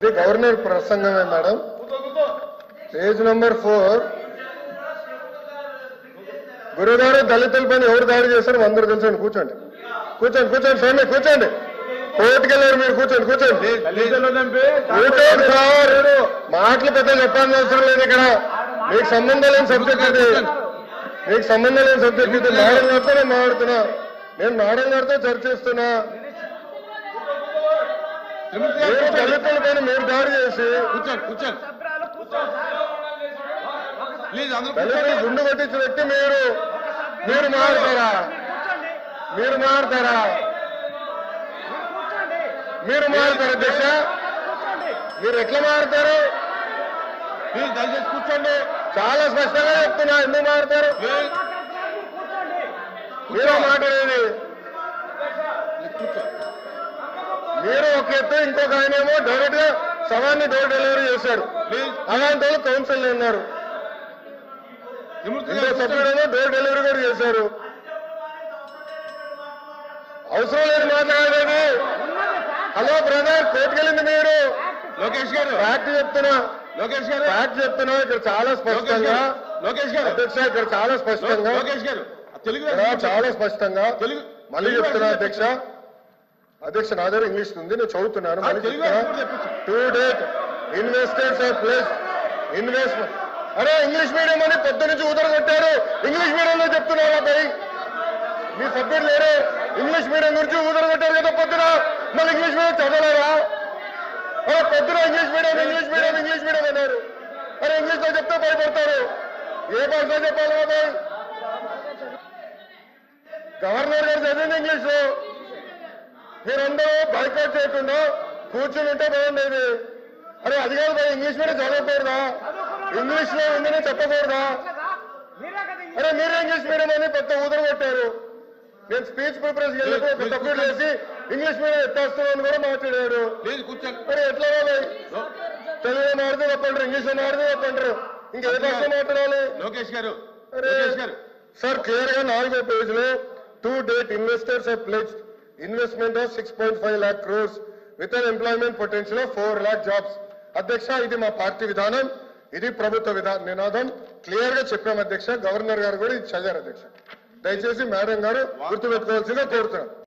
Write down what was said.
Governor ప్రసంగమే madam. Page number 4. గురుగారు దళితులపైన ఎవరు దాడి చేశారు అందరూ తెలుసండి. కూర్చోండి కూర్చోండి కూర్చోండి స్వామి కూర్చోండి. కోర్టుకెళ్ళారు మీరు కూర్చోండి కూర్చోండి కూర్చోండి సార్. మాటలు పెద్ద చెప్పాల్సిన అవసరం లేదు ఇక్కడ. మీకు సంబంధం లేని సబ్జెక్ట్ ఇది. మీకు సంబంధం లేని సబ్జెక్ట్ ఇది. మేడం గారితో నేను మాట్లాడుతున్నా. నేను మేడం గారితో చర్చిస్తున్నా. దళితుల పైన మీరు దాడి చేసి దళితులు గుండు కొట్టించిన వ్యక్తి మీరు మారుతారా? మీరు మారుతారా? మీరు మారుతారు అధ్యక్ష? మీరు ఎట్లా మారుతారు? మీరు దయచేసి కూర్చోండి. చాలా స్పష్టంగా చెప్తున్నా. ఎందుకు మారుతారు? మీరు మాట్లాడేది మీరు ఒక ఎత్తు, ఇంకొక ఆయనేమో డైరెక్ట్ గా సవాన్ని డోర్ డెలివరీ చేశాడు. అలాంటి వాళ్ళు కౌన్సిల్ ఉన్నారు. ఇంకో సభ్యుడేమో డోర్ డెలివరీ కూడా చేశారు. అవసరం లేదు మాట్లాడేది. హలో బ్రదర్, కోర్టుకెళ్ళింది మీరు. లోకేష్ గారు ఫ్యాక్ట్ చెప్తున్నా. లోకేష్ గారు ఫ్యాక్ట్ చెప్తున్నా. ఇక్కడ చాలా స్పష్టంగా లోకేష్ గారు అధ్యక్ష, ఇక్కడ చాలా స్పష్టంగా లోకేష్ గారు చాలా స్పష్టంగా మళ్ళీ చెప్తున్నా అధ్యక్ష. అధ్యక్ష నా దగ్గర ఇంగ్లీష్ ఉంది, నేను చదువుతున్నాను. To date investors are place investment. అరే ఇంగ్లీష్ మీడియం అని పొద్దు నుంచి ఊదరగొట్టారు. ఇంగ్లీష్ మీడియంలో చెప్తున్నారు అబ్బాయి. మీ సబ్జెక్ట్ లేరు. ఇంగ్లీష్ మీడియం గురించి ఊదరగొట్టారు కదా పొద్దున. మళ్ళీ ఇంగ్లీష్ మీడియం చదవలేరా? అరే పొద్దున ఇంగ్లీష్ మీడియం అన్నారు. అరే ఇంగ్లీష్ లో చెప్తే భయపడతారు. ఏ భాషలో చెప్పాలి బాబాయ్? గవర్నర్ గారు చదివింది ఇంగ్లీష్ లో. మీరందరూ బైకాట్ చేయకుండా కూర్చుని ఉంటే బాగుండేది. అరే అది కాదు బాయ్, ఇంగ్లీష్ మీడియం చదవకూడదా? ఇంగ్లీష్ లో ఉందని చెప్పకూడదా? అరే మీరే ఇంగ్లీష్ మీడియం అని పెద్ద ఊదర కొట్టారు. నేను స్పీచ్ ప్రిపరేషన్ వెళ్ళినప్పుడు ఒక సబ్జెక్ట్ చేసి ఇంగ్లీష్ మీడియం ఎత్తేస్తున్నామని కూడా మాట్లాడారు. మరి ఎట్లా బాయ్? తెలుగులో మాడితే తప్పంటారు, ఇంగ్లీష్ లో మాడితే తప్పంటారు. ఇంకా ఏ భాష మాట్లాడాలి? లోకేష్ గారు సార్ క్లియర్ గా 4వ పేజీలో to date investors are pledged investment of 6.5 lakh crores with an employment potential of 4 lakh jobs. అధ్యక్ష ఇది మా పార్టీ విధానం, ఇది ప్రభుత్వ నినాదం. క్లియర్ గా చెప్పాం అధ్యక్ష. గవర్నర్ గారు కూడా ఇది చదివారు అధ్యక్ష. దయచేసి మేడం గారు గుర్తుపెట్టుకోవాల్సిందిగా కోరుతున్నాం.